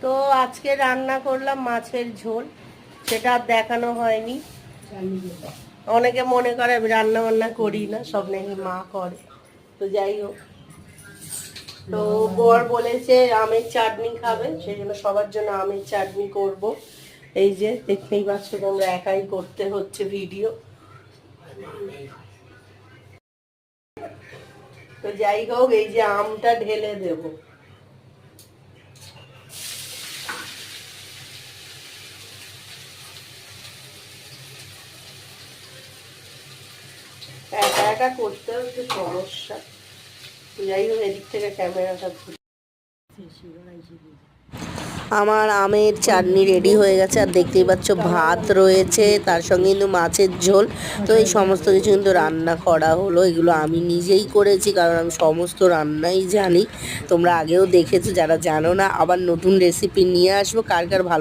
তো আজকে রান্না করলাম মাছের ঝোল, সেটা আর দেখানো হয়নি। অনেকে মনে করে আমি রান্না বান্না করি না, সব নাকি মা করে। তো যাই হোক, তো বর বলেছে আমের চাটনি খাবে, সেই জন্য সবার জন্য আমের চাটনি করব। এই যে দেখতেই পাচ্ছ তোমরা, একাই করতে হচ্ছে ভিডিও। তো যাই হোক, এই যে আমটা ঢেলে দেব। একা একা করতে হচ্ছে সমস্যা। যাই হোক, এদিক থেকে ক্যামেরাটা আমার আমের চাটনি রেডি হয়ে গেছে। আর দেখতেই পাচ্ছ ভাত রয়েছে, তার সঙ্গে কিন্তু মাছের ঝোল। তো এই সমস্ত কিছু কিন্তু রান্না করা হলো। এগুলো আমি নিজেই করেছি, কারণ আমি সমস্ত রান্নাই জানি। তোমরা আগেও দেখেছো, যারা জানো না আবার নতুন রেসিপি নিয়ে আসবো। কার কার ভালো